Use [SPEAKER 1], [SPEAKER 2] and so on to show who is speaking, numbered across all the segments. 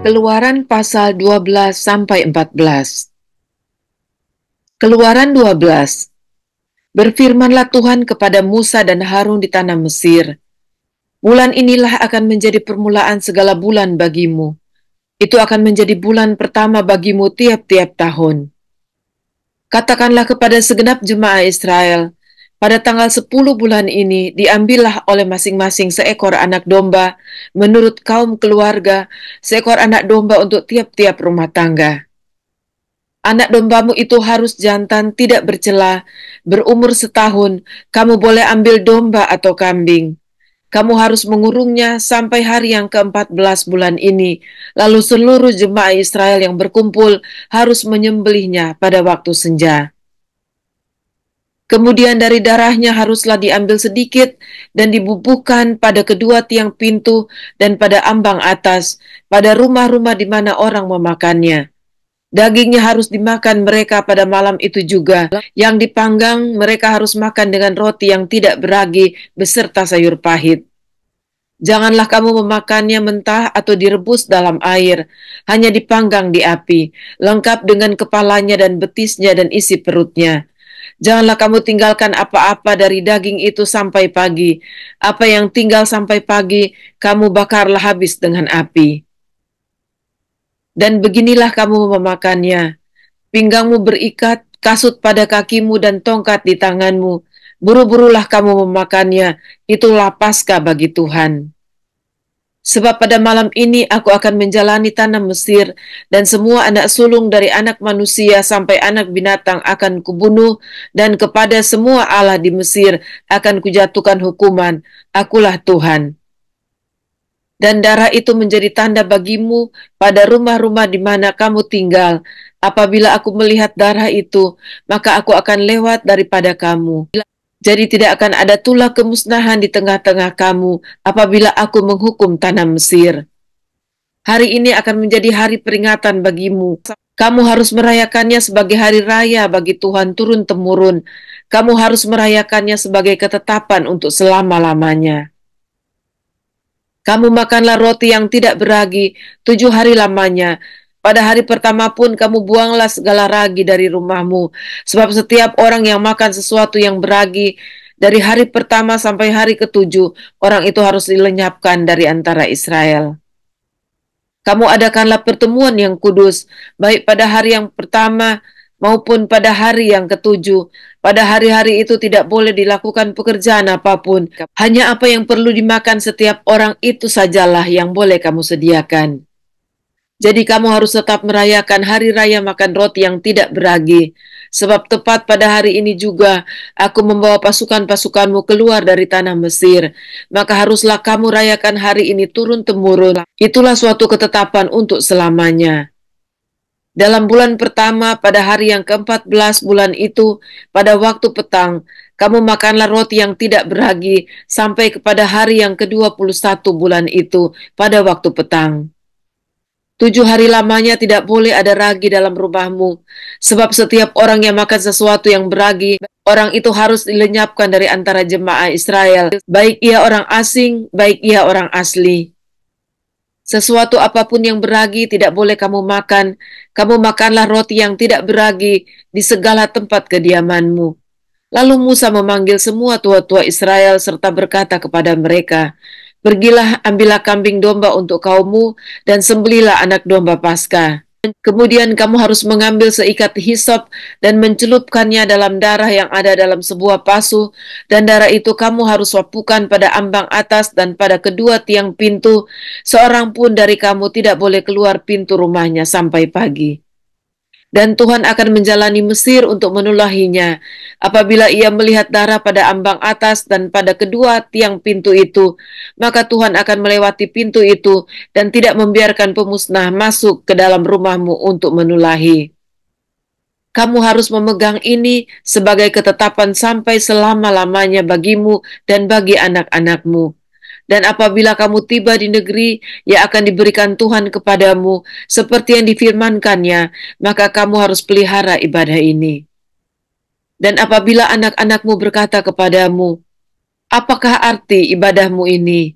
[SPEAKER 1] Keluaran pasal 12 sampai 14. Keluaran 12. Berfirmanlah Tuhan kepada Musa dan Harun di tanah Mesir. Bulan inilah akan menjadi permulaan segala bulan bagimu. Itu akan menjadi bulan pertama bagimu tiap-tiap tahun. Katakanlah kepada segenap jemaah Israel, pada tanggal 10 bulan ini diambillah oleh masing-masing seekor anak domba menurut kaum keluarga, seekor anak domba untuk tiap-tiap rumah tangga. Anak dombamu itu harus jantan, tidak bercela, berumur setahun. Kamu boleh ambil domba atau kambing. Kamu harus mengurungnya sampai hari yang ke-14 bulan ini. Lalu seluruh jemaah Israel yang berkumpul harus menyembelihnya pada waktu senja. Kemudian dari darahnya haruslah diambil sedikit dan dibubuhkan pada kedua tiang pintu dan pada ambang atas, pada rumah-rumah di mana orang memakannya. Dagingnya harus dimakan mereka pada malam itu juga. Yang dipanggang mereka harus makan dengan roti yang tidak beragi beserta sayur pahit. Janganlah kamu memakannya mentah atau direbus dalam air, hanya dipanggang di api, lengkap dengan kepalanya dan betisnya dan isi perutnya. Janganlah kamu tinggalkan apa-apa dari daging itu sampai pagi. Apa yang tinggal sampai pagi, kamu bakarlah habis dengan api. Dan beginilah kamu memakannya. Pinggangmu berikat, kasut pada kakimu, dan tongkat di tanganmu. Buru-burulah kamu memakannya, itulah Paskah bagi Tuhan. Sebab pada malam ini aku akan menjalani tanah Mesir, dan semua anak sulung dari anak manusia sampai anak binatang akan kubunuh, dan kepada semua Allah di Mesir akan kujatuhkan hukuman. Akulah Tuhan. Dan darah itu menjadi tanda bagimu pada rumah-rumah di mana kamu tinggal. Apabila aku melihat darah itu, maka aku akan lewat daripada kamu. Jadi tidak akan ada tulah kemusnahan di tengah-tengah kamu apabila aku menghukum tanah Mesir. Hari ini akan menjadi hari peringatan bagimu. Kamu harus merayakannya sebagai hari raya bagi Tuhan turun-temurun. Kamu harus merayakannya sebagai ketetapan untuk selama-lamanya. Kamu makanlah roti yang tidak beragi 7 hari lamanya. Pada hari pertama pun kamu buanglah segala ragi dari rumahmu. Sebab setiap orang yang makan sesuatu yang beragi, dari hari pertama sampai hari ke-7, orang itu harus dilenyapkan dari antara Israel. Kamu adakanlah pertemuan yang kudus, baik pada hari yang pertama maupun pada hari yang ke-7. Pada hari-hari itu tidak boleh dilakukan pekerjaan apapun. Hanya apa yang perlu dimakan setiap orang itu sajalah yang boleh kamu sediakan. Jadi kamu harus tetap merayakan hari raya makan roti yang tidak beragi. Sebab tepat pada hari ini juga aku membawa pasukan-pasukanmu keluar dari tanah Mesir. Maka haruslah kamu rayakan hari ini turun-temurun. Itulah suatu ketetapan untuk selamanya. Dalam bulan pertama, pada hari yang ke-14 bulan itu, pada waktu petang, kamu makanlah roti yang tidak beragi sampai kepada hari yang ke-21 bulan itu, pada waktu petang. 7 hari lamanya tidak boleh ada ragi dalam rumahmu, sebab setiap orang yang makan sesuatu yang beragi, orang itu harus dilenyapkan dari antara jemaah Israel, baik ia orang asing, baik ia orang asli. Sesuatu apapun yang beragi tidak boleh kamu makan. Kamu makanlah roti yang tidak beragi di segala tempat kediamanmu. Lalu Musa memanggil semua tua-tua Israel serta berkata kepada mereka, "Pergilah, ambillah kambing domba untuk kaummu dan sembelilah anak domba Paskah. Kemudian kamu harus mengambil seikat hisop dan mencelupkannya dalam darah yang ada dalam sebuah pasu, dan darah itu kamu harus wapukan pada ambang atas dan pada kedua tiang pintu. Seorang pun dari kamu tidak boleh keluar pintu rumahnya sampai pagi. Dan Tuhan akan menjalani Mesir untuk menulahinya. Apabila ia melihat darah pada ambang atas dan pada kedua tiang pintu itu, maka Tuhan akan melewati pintu itu dan tidak membiarkan pemusnah masuk ke dalam rumahmu untuk menulahi. Kamu harus memegang ini sebagai ketetapan sampai selama-lamanya bagimu dan bagi anak-anakmu. Dan apabila kamu tiba di negeri yang akan diberikan Tuhan kepadamu, seperti yang difirmankannya, maka kamu harus pelihara ibadah ini. Dan apabila anak-anakmu berkata kepadamu, apakah arti ibadahmu ini?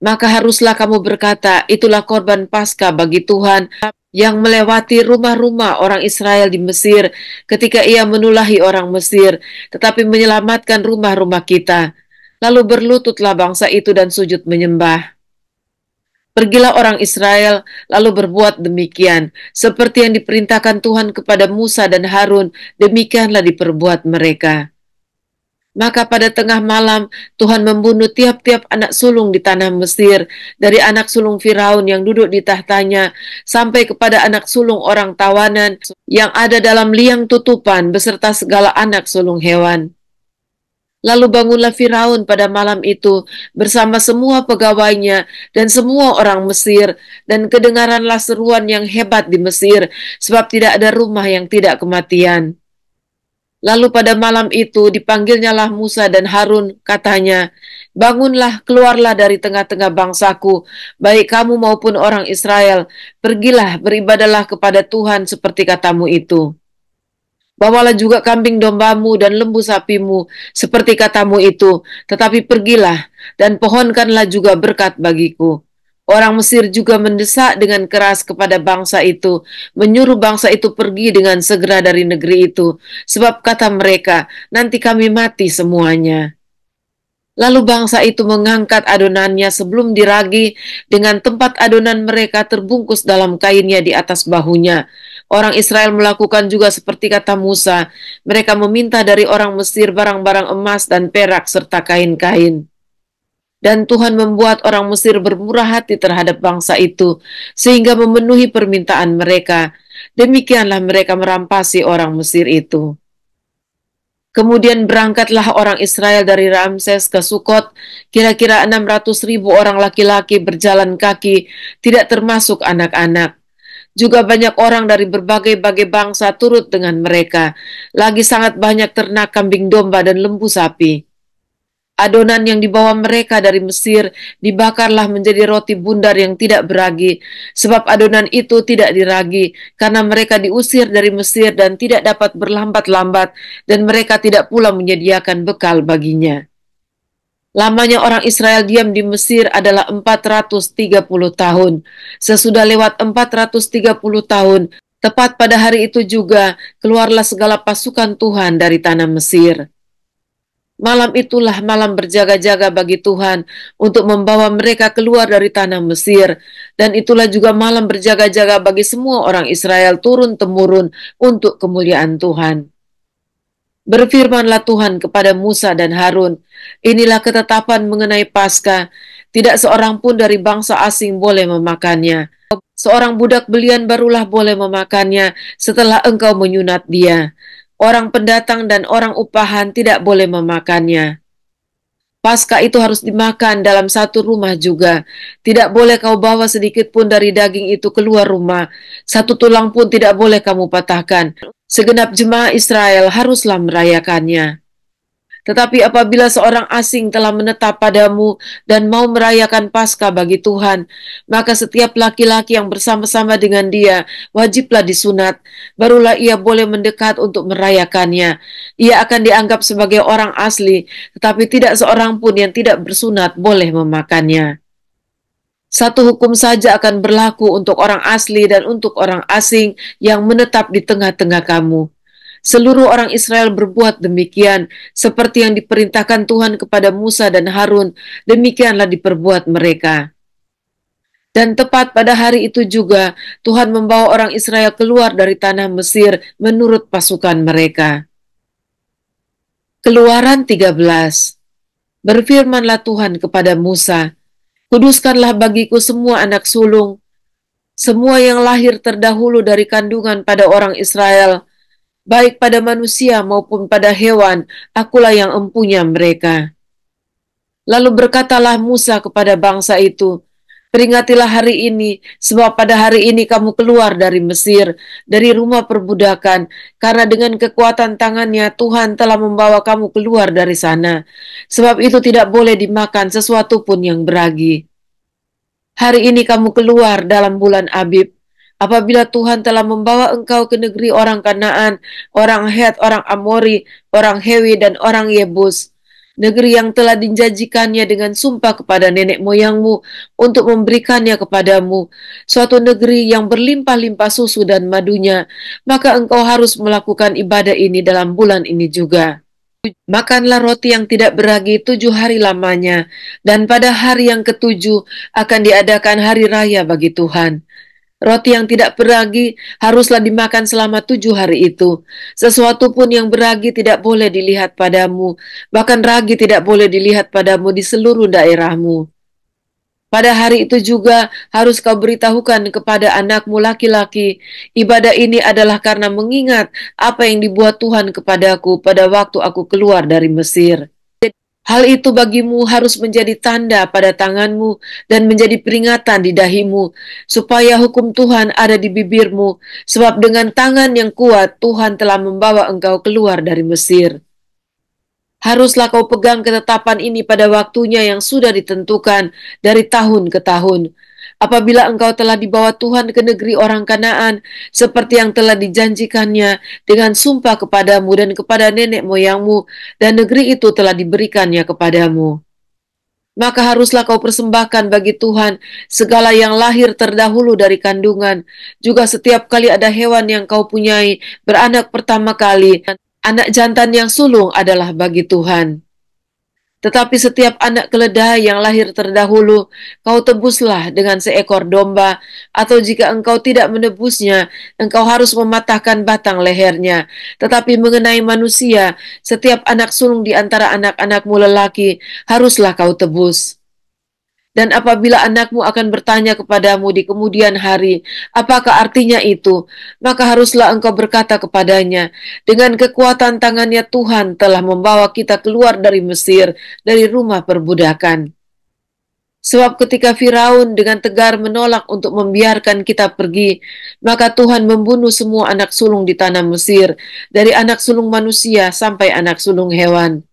[SPEAKER 1] Maka haruslah kamu berkata, itulah korban Paskah bagi Tuhan yang melewati rumah-rumah orang Israel di Mesir ketika ia menulahi orang Mesir, tetapi menyelamatkan rumah-rumah kita. Lalu berlututlah bangsa itu dan sujud menyembah. Pergilah orang Israel, lalu berbuat demikian. Seperti yang diperintahkan Tuhan kepada Musa dan Harun, demikianlah diperbuat mereka. Maka pada tengah malam Tuhan membunuh tiap-tiap anak sulung di tanah Mesir, dari anak sulung Firaun yang duduk di tahtanya, sampai kepada anak sulung orang tawanan yang ada dalam liang tutupan beserta segala anak sulung hewan. Lalu bangunlah Firaun pada malam itu bersama semua pegawainya dan semua orang Mesir, dan kedengaranlah seruan yang hebat di Mesir, sebab tidak ada rumah yang tidak kematian. Lalu pada malam itu dipanggilnyalah Musa dan Harun, katanya, bangunlah, keluarlah dari tengah-tengah bangsaku, baik kamu maupun orang Israel, pergilah beribadahlah kepada Tuhan seperti katamu itu. Bawalah juga kambing dombamu dan lembu sapimu, seperti katamu itu, tetapi pergilah dan pohonkanlah juga berkat bagiku. Orang Mesir juga mendesak dengan keras kepada bangsa itu, menyuruh bangsa itu pergi dengan segera dari negeri itu, sebab kata mereka, nanti kami mati semuanya. Lalu bangsa itu mengangkat adonannya sebelum diragi, dengan tempat adonan mereka terbungkus dalam kainnya di atas bahunya. Orang Israel melakukan juga seperti kata Musa. Mereka meminta dari orang Mesir barang-barang emas dan perak serta kain-kain. Dan Tuhan membuat orang Mesir bermurah hati terhadap bangsa itu, sehingga memenuhi permintaan mereka. Demikianlah mereka merampasi orang Mesir itu. Kemudian berangkatlah orang Israel dari Ramses ke Sukot, kira-kira 600.000 orang laki-laki berjalan kaki, tidak termasuk anak-anak. Juga banyak orang dari berbagai-bagai bangsa turut dengan mereka. Lagi sangat banyak ternak kambing domba dan lembu sapi. Adonan yang dibawa mereka dari Mesir dibakarlah menjadi roti bundar yang tidak beragi, sebab adonan itu tidak diragi, karena mereka diusir dari Mesir dan tidak dapat berlambat-lambat, dan mereka tidak pula menyediakan bekal baginya. Lamanya orang Israel diam di Mesir adalah 430 tahun. Sesudah lewat 430 tahun, tepat pada hari itu juga, keluarlah segala pasukan Tuhan dari tanah Mesir. Malam itulah malam berjaga-jaga bagi Tuhan untuk membawa mereka keluar dari tanah Mesir. Dan itulah juga malam berjaga-jaga bagi semua orang Israel turun-temurun untuk kemuliaan Tuhan. Berfirmanlah Tuhan kepada Musa dan Harun, inilah ketetapan mengenai Paskah, tidak seorang pun dari bangsa asing boleh memakannya. Seorang budak belian barulah boleh memakannya setelah engkau menyunat dia. Orang pendatang dan orang upahan tidak boleh memakannya. Paskah itu harus dimakan dalam satu rumah juga. Tidak boleh kau bawa sedikit pun dari daging itu keluar rumah. Satu tulang pun tidak boleh kamu patahkan. Segenap jemaah Israel haruslah merayakannya. Tetapi apabila seorang asing telah menetap padamu dan mau merayakan Paskah bagi Tuhan, maka setiap laki-laki yang bersama-sama dengan dia wajiblah disunat, barulah ia boleh mendekat untuk merayakannya. Ia akan dianggap sebagai orang asli, tetapi tidak seorang pun yang tidak bersunat boleh memakannya. Satu hukum saja akan berlaku untuk orang asli dan untuk orang asing yang menetap di tengah-tengah kamu. Seluruh orang Israel berbuat demikian, seperti yang diperintahkan Tuhan kepada Musa dan Harun, demikianlah diperbuat mereka. Dan tepat pada hari itu juga, Tuhan membawa orang Israel keluar dari tanah Mesir menurut pasukan mereka. Keluaran 13. Berfirmanlah Tuhan kepada Musa, kuduskanlah bagiku semua anak sulung, semua yang lahir terdahulu dari kandungan pada orang Israel, baik pada manusia maupun pada hewan, akulah yang empunya mereka. Lalu berkatalah Musa kepada bangsa itu, peringatilah hari ini, sebab pada hari ini kamu keluar dari Mesir, dari rumah perbudakan, karena dengan kekuatan tangannya Tuhan telah membawa kamu keluar dari sana. Sebab itu tidak boleh dimakan sesuatu pun yang beragi. Hari ini kamu keluar dalam bulan Abib, apabila Tuhan telah membawa engkau ke negeri orang Kanaan, orang Het, orang Amori, orang Hewi, dan orang Yebus. negeri yang telah dijanjikannya dengan sumpah kepada nenek moyangmu untuk memberikannya kepadamu, suatu negeri yang berlimpah-limpah susu dan madunya, maka engkau harus melakukan ibadah ini dalam bulan ini juga. Makanlah roti yang tidak beragi 7 hari lamanya, dan pada hari yang ketujuh akan diadakan hari raya bagi Tuhan. Roti yang tidak beragi haruslah dimakan selama 7 hari itu. Sesuatu pun yang beragi tidak boleh dilihat padamu, bahkan ragi tidak boleh dilihat padamu di seluruh daerahmu. Pada hari itu juga harus kau beritahukan kepada anakmu laki-laki, ibadah ini adalah karena mengingat apa yang dibuat Tuhan kepadaku pada waktu aku keluar dari Mesir. Hal itu bagimu harus menjadi tanda pada tanganmu dan menjadi peringatan di dahimu, supaya hukum Tuhan ada di bibirmu, sebab dengan tangan yang kuat Tuhan telah membawa engkau keluar dari Mesir. Haruslah kau pegang ketetapan ini pada waktunya yang sudah ditentukan dari tahun ke tahun. Apabila engkau telah dibawa Tuhan ke negeri orang Kanaan, seperti yang telah dijanjikannya dengan sumpah kepadamu dan kepada nenek moyangmu, dan negeri itu telah diberikannya kepadamu. Maka haruslah kau persembahkan bagi Tuhan segala yang lahir terdahulu dari kandungan, juga setiap kali ada hewan yang kau punyai beranak pertama kali, anak jantan yang sulung adalah bagi Tuhan. Tetapi setiap anak keledai yang lahir terdahulu, kau tebuslah dengan seekor domba, atau jika engkau tidak menebusnya, engkau harus mematahkan batang lehernya. Tetapi mengenai manusia, setiap anak sulung di antara anak-anakmu lelaki, haruslah kau tebus. Dan apabila anakmu akan bertanya kepadamu di kemudian hari, apakah artinya itu? Maka haruslah engkau berkata kepadanya, dengan kekuatan tangannya Tuhan telah membawa kita keluar dari Mesir, dari rumah perbudakan. Sebab ketika Firaun dengan tegar menolak untuk membiarkan kita pergi, maka Tuhan membunuh semua anak sulung di tanah Mesir, dari anak sulung manusia sampai anak sulung hewan.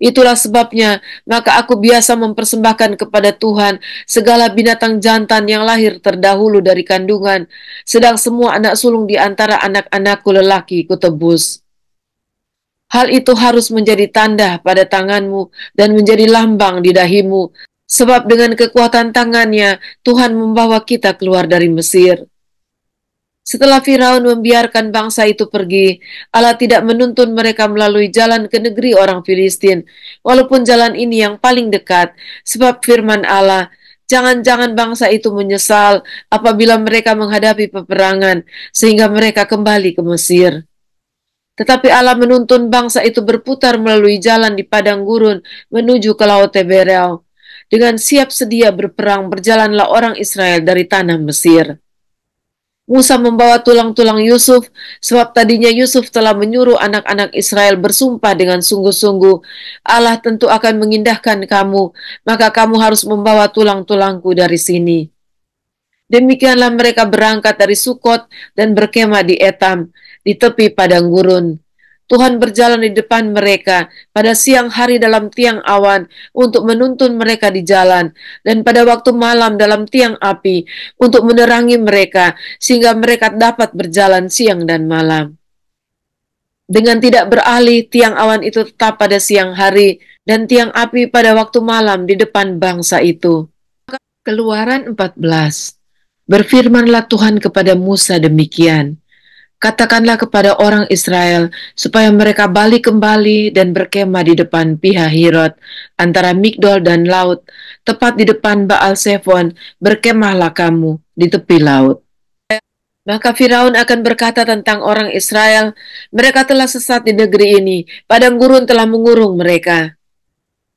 [SPEAKER 1] Itulah sebabnya, maka aku biasa mempersembahkan kepada Tuhan segala binatang jantan yang lahir terdahulu dari kandungan, sedang semua anak sulung di antara anak-anakku lelaki kutebus. Hal itu harus menjadi tanda pada tanganmu dan menjadi lambang di dahimu, sebab dengan kekuatan tangannya Tuhan membawa kita keluar dari Mesir. Setelah Firaun membiarkan bangsa itu pergi, Allah tidak menuntun mereka melalui jalan ke negeri orang Filistin, walaupun jalan ini yang paling dekat, sebab firman Allah, jangan-jangan bangsa itu menyesal apabila mereka menghadapi peperangan, sehingga mereka kembali ke Mesir. Tetapi Allah menuntun bangsa itu berputar melalui jalan di padang gurun menuju ke Laut Teberau. Dengan siap sedia berperang, berjalanlah orang Israel dari tanah Mesir. Musa membawa tulang-tulang Yusuf, sebab tadinya Yusuf telah menyuruh anak-anak Israel bersumpah dengan sungguh-sungguh, Allah tentu akan mengindahkan kamu, maka kamu harus membawa tulang-tulangku dari sini. Demikianlah mereka berangkat dari Sukot dan berkemah di Etam, di tepi padang gurun. Tuhan berjalan di depan mereka pada siang hari dalam tiang awan untuk menuntun mereka di jalan, dan pada waktu malam dalam tiang api untuk menerangi mereka, sehingga mereka dapat berjalan siang dan malam. Dengan tidak beralih, tiang awan itu tetap pada siang hari, dan tiang api pada waktu malam di depan bangsa itu. Keluaran 14. Berfirmanlah Tuhan kepada Musa demikian, katakanlah kepada orang Israel supaya mereka balik kembali dan berkemah di depan Pihahirot antara Migdol dan laut, tepat di depan Baal Zephon, berkemahlah kamu di tepi laut. Maka Firaun akan berkata tentang orang Israel, mereka telah sesat di negeri ini, padang gurun telah mengurung mereka.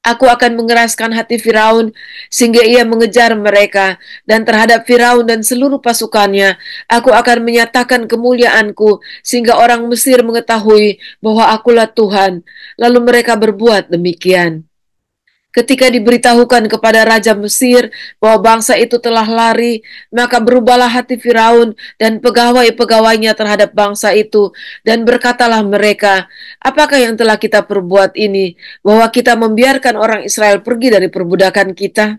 [SPEAKER 1] Aku akan mengeraskan hati Firaun sehingga ia mengejar mereka, dan terhadap Firaun dan seluruh pasukannya aku akan menyatakan kemuliaanku sehingga orang Mesir mengetahui bahwa akulah Tuhan. Lalu mereka berbuat demikian. Ketika diberitahukan kepada Raja Mesir bahwa bangsa itu telah lari, maka berubahlah hati Firaun dan pegawai-pegawainya terhadap bangsa itu, dan berkatalah mereka, apakah yang telah kita perbuat ini, bahwa kita membiarkan orang Israel pergi dari perbudakan kita?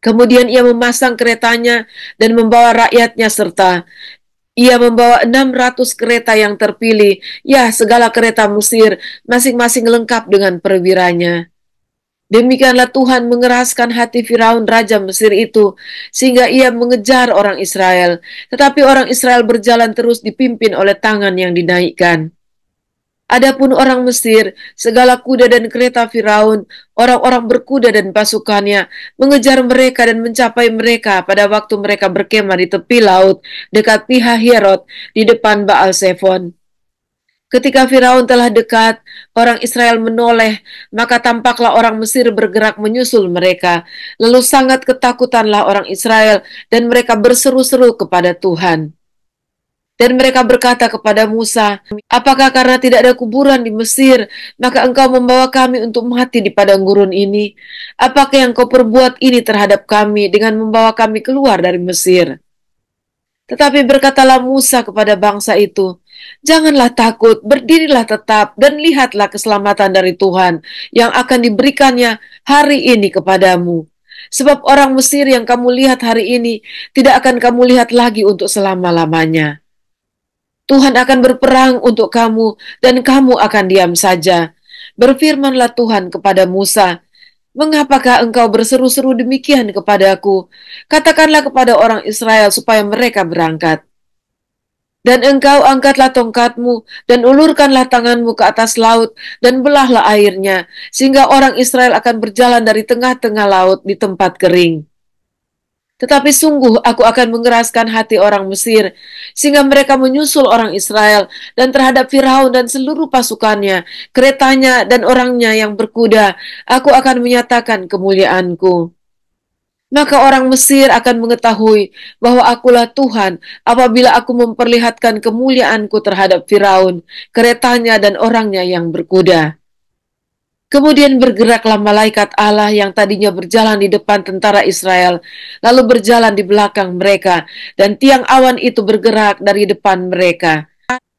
[SPEAKER 1] Kemudian ia memasang keretanya dan membawa rakyatnya serta Ia membawa 600 kereta yang terpilih, ya segala kereta Mesir, masing-masing lengkap dengan perwiranya. Demikianlah Tuhan mengeraskan hati Firaun Raja Mesir itu, sehingga ia mengejar orang Israel. Tetapi orang Israel berjalan terus dipimpin oleh tangan yang dinaikkan. Adapun orang Mesir, segala kuda dan kereta Firaun, orang-orang berkuda dan pasukannya, mengejar mereka dan mencapai mereka pada waktu mereka berkemah di tepi laut, dekat Pihahirot, di depan Baal Zephon. Ketika Firaun telah dekat, orang Israel menoleh, maka tampaklah orang Mesir bergerak menyusul mereka. Lalu sangat ketakutanlah orang Israel, dan mereka berseru-seru kepada Tuhan. Dan mereka berkata kepada Musa, "Apakah karena tidak ada kuburan di Mesir, maka engkau membawa kami untuk mati di padang gurun ini? Apakah yang kau perbuat ini terhadap kami dengan membawa kami keluar dari Mesir?" Tetapi berkatalah Musa kepada bangsa itu, "Janganlah takut, berdirilah tetap, dan lihatlah keselamatan dari Tuhan yang akan diberikannya hari ini kepadamu. Sebab orang Mesir yang kamu lihat hari ini, tidak akan kamu lihat lagi untuk selama-lamanya. Tuhan akan berperang untuk kamu, dan kamu akan diam saja." Berfirmanlah Tuhan kepada Musa, "Mengapakah engkau berseru-seru demikian kepadaku? Katakanlah kepada orang Israel supaya mereka berangkat. Dan engkau angkatlah tongkatmu, dan ulurkanlah tanganmu ke atas laut, dan belahlah airnya, sehingga orang Israel akan berjalan dari tengah-tengah laut di tempat kering. Tetapi sungguh aku akan mengeraskan hati orang Mesir, sehingga mereka menyusul orang Israel, dan terhadap Firaun dan seluruh pasukannya, keretanya dan orangnya yang berkuda, aku akan menyatakan kemuliaanku. Maka orang Mesir akan mengetahui bahwa akulah Tuhan apabila aku memperlihatkan kemuliaanku terhadap Firaun, keretanya dan orangnya yang berkuda." Kemudian bergeraklah malaikat Allah yang tadinya berjalan di depan tentara Israel, lalu berjalan di belakang mereka, dan tiang awan itu bergerak dari depan mereka.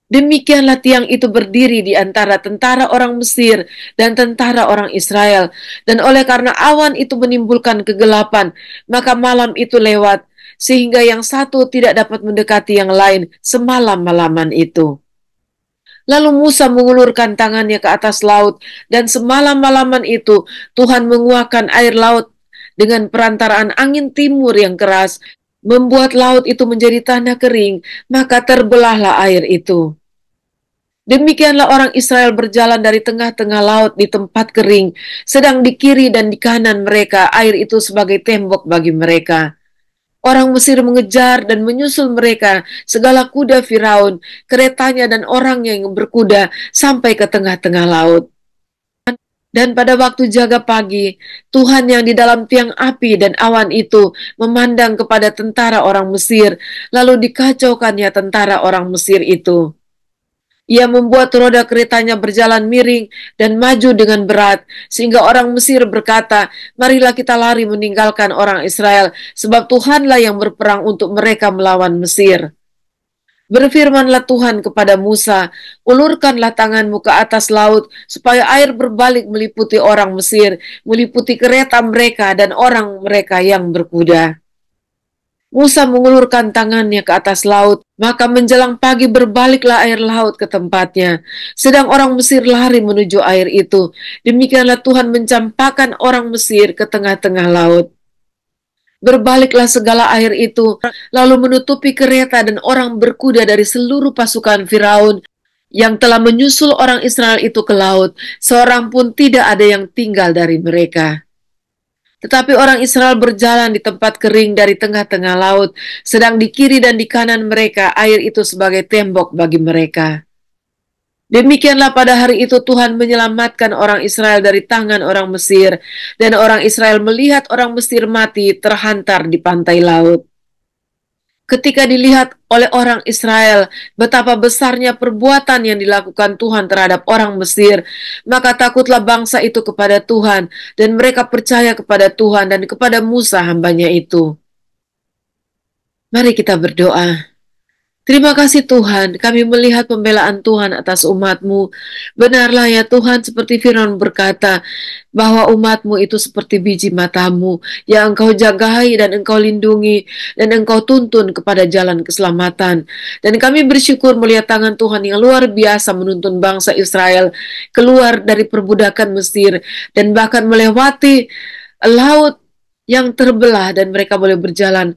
[SPEAKER 1] Demikianlah tiang itu berdiri di antara tentara orang Mesir dan tentara orang Israel, dan oleh karena awan itu menimbulkan kegelapan, maka malam itu lewat, sehingga yang satu tidak dapat mendekati yang lain semalam-malaman itu. Lalu Musa mengulurkan tangannya ke atas laut, dan semalam-malaman itu Tuhan menguakkan air laut dengan perantaraan angin timur yang keras, membuat laut itu menjadi tanah kering, maka terbelahlah air itu. Demikianlah orang Israel berjalan dari tengah-tengah laut di tempat kering, sedang di kiri dan di kanan mereka air itu sebagai tembok bagi mereka. Orang Mesir mengejar dan menyusul mereka, segala kuda Firaun, keretanya dan orangnya yang berkuda, sampai ke tengah-tengah laut. Dan pada waktu jaga pagi, Tuhan yang di dalam tiang api dan awan itu memandang kepada tentara orang Mesir, lalu dikacaukannya tentara orang Mesir itu. Ia membuat roda keretanya berjalan miring dan maju dengan berat, sehingga orang Mesir berkata, "Marilah kita lari meninggalkan orang Israel, sebab Tuhanlah yang berperang untuk mereka melawan Mesir." Berfirmanlah Tuhan kepada Musa, "Ulurkanlah tanganmu ke atas laut, supaya air berbalik meliputi orang Mesir, meliputi kereta mereka dan orang mereka yang berkuda." Musa mengulurkan tangannya ke atas laut, maka menjelang pagi berbaliklah air laut ke tempatnya. Sedang orang Mesir lari menuju air itu. Demikianlah Tuhan mencampakkan orang Mesir ke tengah-tengah laut. Berbaliklah segala air itu, lalu menutupi kereta dan orang berkuda dari seluruh pasukan Firaun yang telah menyusul orang Israel itu ke laut. Seorang pun tidak ada yang tinggal dari mereka. Tetapi orang Israel berjalan di tempat kering dari tengah-tengah laut, sedang di kiri dan di kanan mereka air itu sebagai tembok bagi mereka. Demikianlah pada hari itu Tuhan menyelamatkan orang Israel dari tangan orang Mesir, dan orang Israel melihat orang Mesir mati terhantar di pantai laut. Ketika dilihat oleh orang Israel betapa besarnya perbuatan yang dilakukan Tuhan terhadap orang Mesir, maka takutlah bangsa itu kepada Tuhan, dan mereka percaya kepada Tuhan dan kepada Musa hambanya itu. Mari kita berdoa. Terima kasih Tuhan, kami melihat pembelaan Tuhan atas umat-Mu. Benarlah ya Tuhan, seperti Firman berkata, bahwa umat-Mu itu seperti biji mata-Mu, yang Engkau jagai dan Engkau lindungi, dan Engkau tuntun kepada jalan keselamatan. Dan kami bersyukur melihat tangan Tuhan yang luar biasa menuntun bangsa Israel keluar dari perbudakan Mesir, dan bahkan melewati laut yang terbelah, dan mereka boleh berjalan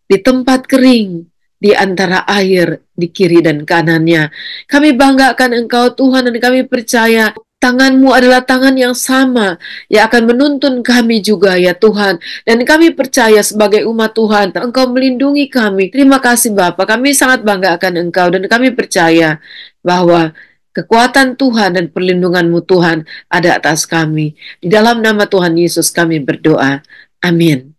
[SPEAKER 1] di tempat kering, di antara air di kiri dan kanannya. Kami banggakan Engkau Tuhan, dan kami percaya tangan-Mu adalah tangan yang sama yang akan menuntun kami juga ya Tuhan. Dan kami percaya sebagai umat Tuhan, Engkau melindungi kami. Terima kasih Bapa, kami sangat banggakan Engkau, dan kami percaya bahwa kekuatan Tuhan dan perlindungan-Mu Tuhan ada atas kami. Di dalam nama Tuhan Yesus kami berdoa. Amin.